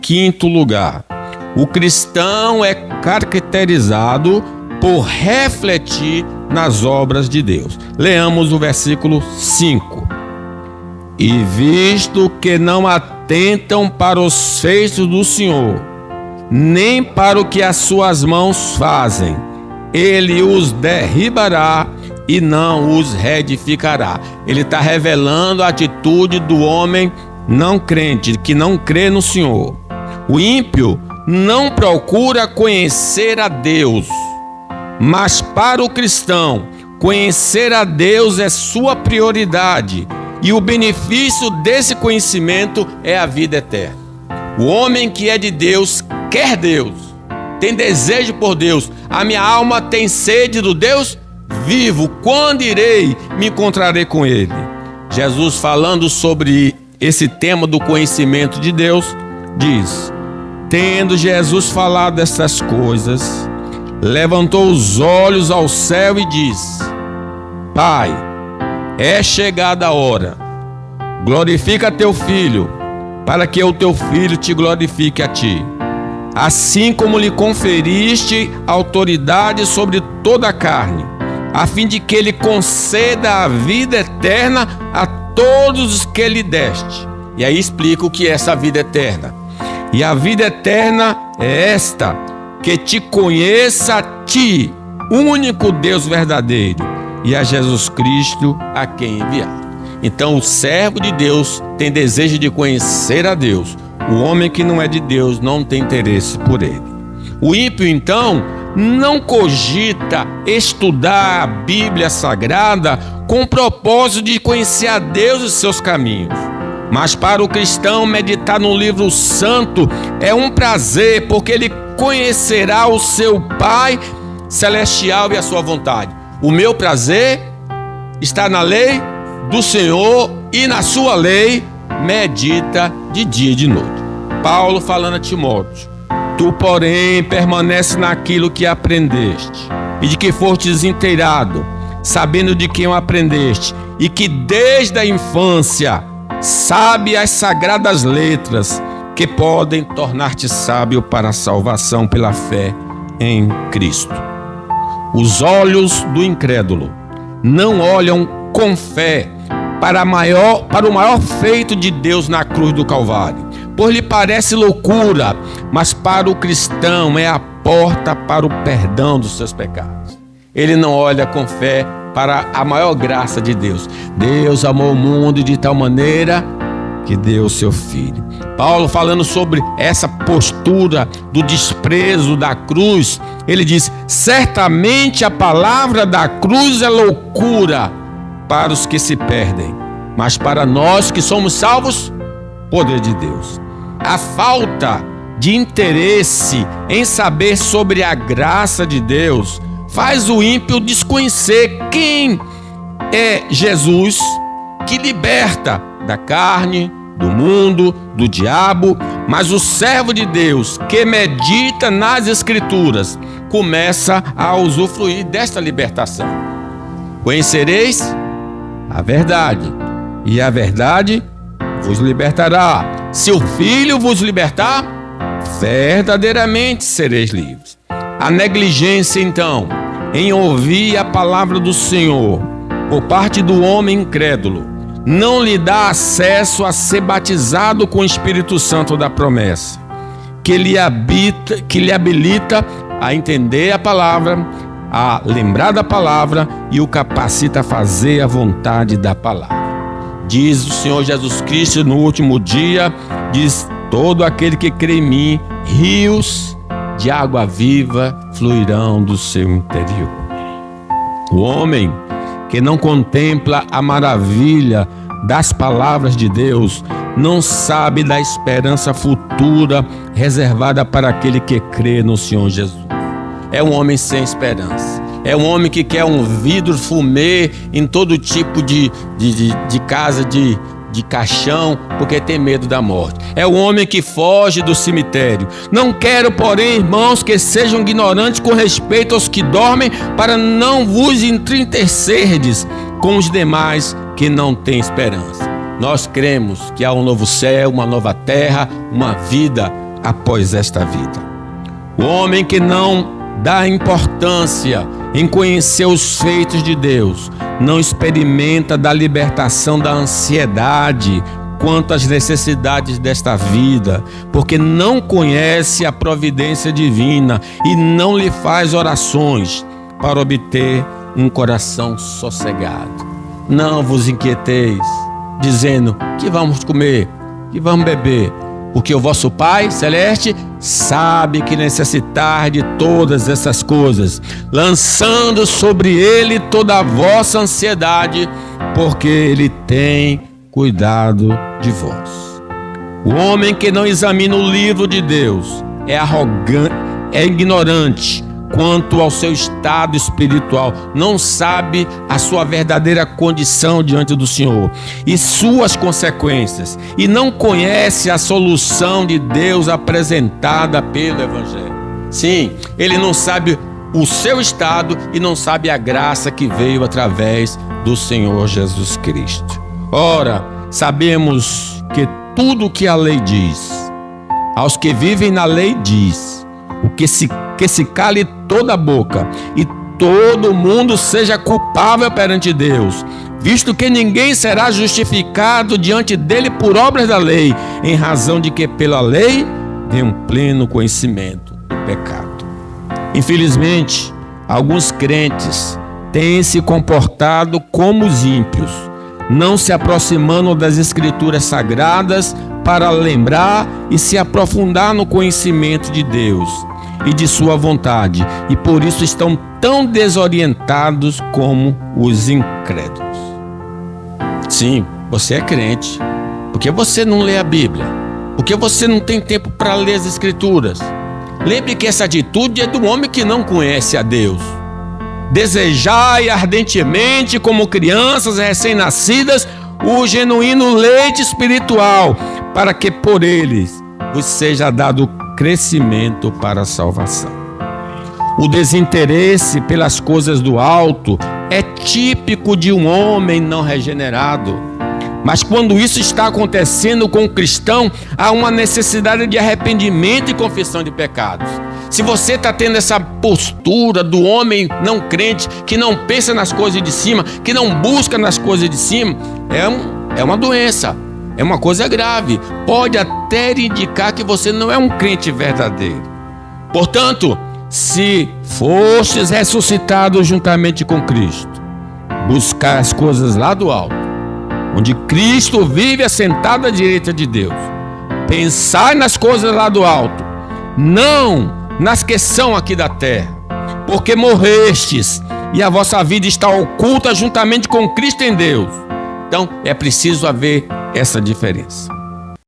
Quinto lugar, o cristão é caracterizado por refletir nas obras de Deus. Leamos o versículo 5. E visto que não atentam para os feitos do Senhor, nem para o que as suas mãos fazem, ele os derribará e não os reedificará. Ele está revelando a atitude do homem não crente, que não crê no Senhor. O ímpio não procura conhecer a Deus, mas para o cristão, conhecer a Deus é sua prioridade, e o benefício desse conhecimento é a vida eterna. O homem que é de Deus quer Deus, tem desejo por Deus. A minha alma tem sede do Deus vivo. Quando irei, me encontrarei com Ele. Jesus, falando sobre esse tema do conhecimento de Deus, diz: tendo Jesus falado essas coisas, levantou os olhos ao céu e disse: Pai, é chegada a hora, glorifica teu filho, para que o teu filho te glorifique a ti, assim como lhe conferiste autoridade sobre toda a carne, a fim de que ele conceda a vida eterna a todos os que lhe deste. E aí explica o que é essa vida eterna. E a vida eterna é esta: que te conheça a ti, único Deus verdadeiro, e a Jesus Cristo a quem enviar. Então o servo de Deus tem desejo de conhecer a Deus. O homem que não é de Deus não tem interesse por ele. O ímpio, então, não cogita estudar a Bíblia Sagrada com o propósito de conhecer a Deus e seus caminhos. Mas para o cristão, meditar no livro santo é um prazer, porque ele conhecerá o seu Pai celestial e a sua vontade. O meu prazer está na lei do Senhor, e na sua lei medita de dia e de noite. Paulo falando a Timóteo: tu, porém, permanece naquilo que aprendeste, e de que fostes inteirado, sabendo de quem o aprendeste, e que desde a infância sabe as sagradas letras, que podem tornar-te sábio para a salvação pela fé em Cristo. Os olhos do incrédulo não olham com fé para o maior feito de Deus na cruz do Calvário, pois lhe parece loucura, mas para o cristão é a porta para o perdão dos seus pecados. Ele não olha com fé para a maior graça de Deus. Deus amou o mundo de tal maneira que deu o seu Filho. Paulo, falando sobre essa postura do desprezo da cruz, ele diz: certamente a palavra da cruz é loucura para os que se perdem, mas para nós que somos salvos, poder de Deus. A falta de interesse em saber sobre a graça de Deus faz o ímpio desconhecer quem é Jesus, que liberta da carne, do mundo, do diabo. Mas o servo de Deus que medita nas Escrituras começa a usufruir desta libertação. Conhecereis a verdade, e a verdade vos libertará. Se o Filho vos libertar, verdadeiramente sereis livres. A negligência, então, em ouvir a palavra do Senhor por parte do homem incrédulo não lhe dá acesso a ser batizado com o Espírito Santo da promessa, que lhe habilita a entender a palavra, a lembrar da palavra e o capacita a fazer a vontade da palavra. Diz o Senhor Jesus Cristo no último dia, diz: todo aquele que crê em mim, rios de água viva fluirão do seu interior. O homem que não contempla a maravilha das palavras de Deus não sabe da esperança futura reservada para aquele que crê no Senhor Jesus. É um homem sem esperança. É um homem que quer um vidro fumê em todo tipo de casa de caixão, porque tem medo da morte. É o homem que foge do cemitério. Não quero, porém, irmãos, que sejam ignorantes com respeito aos que dormem, para não vos entristecerdes com os demais que não têm esperança. Nós cremos que há um novo céu, uma nova terra, uma vida após esta vida. O homem que não dá importância em conhecer os feitos de Deus não experimenta da libertação da ansiedade quanto às necessidades desta vida, porque não conhece a providência divina e não lhe faz orações para obter um coração sossegado. Não vos inquieteis, dizendo: que vamos comer, que vamos beber, porque o vosso Pai Celeste sabe que necessitar de todas essas coisas, lançando sobre Ele toda a vossa ansiedade, porque Ele tem cuidado de vós. O homem que não examina o livro de Deus é arrogante, é ignorante quanto ao seu estado espiritual, não sabe a sua verdadeira condição diante do Senhor e suas consequências, e não conhece a solução de Deus apresentada pelo Evangelho. Sim, ele não sabe o seu estado e não sabe a graça que veio através do Senhor Jesus Cristo. Ora, sabemos que tudo o que a lei diz, aos que vivem na lei diz, que se cale toda a boca e todo mundo seja culpável perante Deus, visto que ninguém será justificado diante dele por obras da lei, em razão de que pela lei tem um pleno conhecimento do pecado. Infelizmente, alguns crentes têm se comportado como os ímpios, não se aproximando das Escrituras Sagradas para lembrar e se aprofundar no conhecimento de Deus e de sua vontade, e por isso estão tão desorientados como os incrédulos. Sim, você é crente, porque você não lê a Bíblia, porque você não tem tempo para ler as Escrituras. Lembre que essa atitude é do homem que não conhece a Deus. Desejai ardentemente, como crianças recém-nascidas, o genuíno leite espiritual, para que por eles vos seja dado crescimento para a salvação. O desinteresse pelas coisas do alto é típico de um homem não regenerado. Mas quando isso está acontecendo com o cristão, há uma necessidade de arrependimento e confissão de pecados. Se você está tendo essa postura do homem não crente, que não pensa nas coisas de cima, que não busca nas coisas de cima, é uma doença. É uma coisa grave, pode até indicar que você não é um crente verdadeiro. Portanto, se fostes ressuscitados juntamente com Cristo, buscar as coisas lá do alto, onde Cristo vive assentado à direita de Deus. Pensai nas coisas lá do alto, não nas que são aqui da terra, porque morrestes e a vossa vida está oculta juntamente com Cristo em Deus. Então, é preciso haver essa diferença.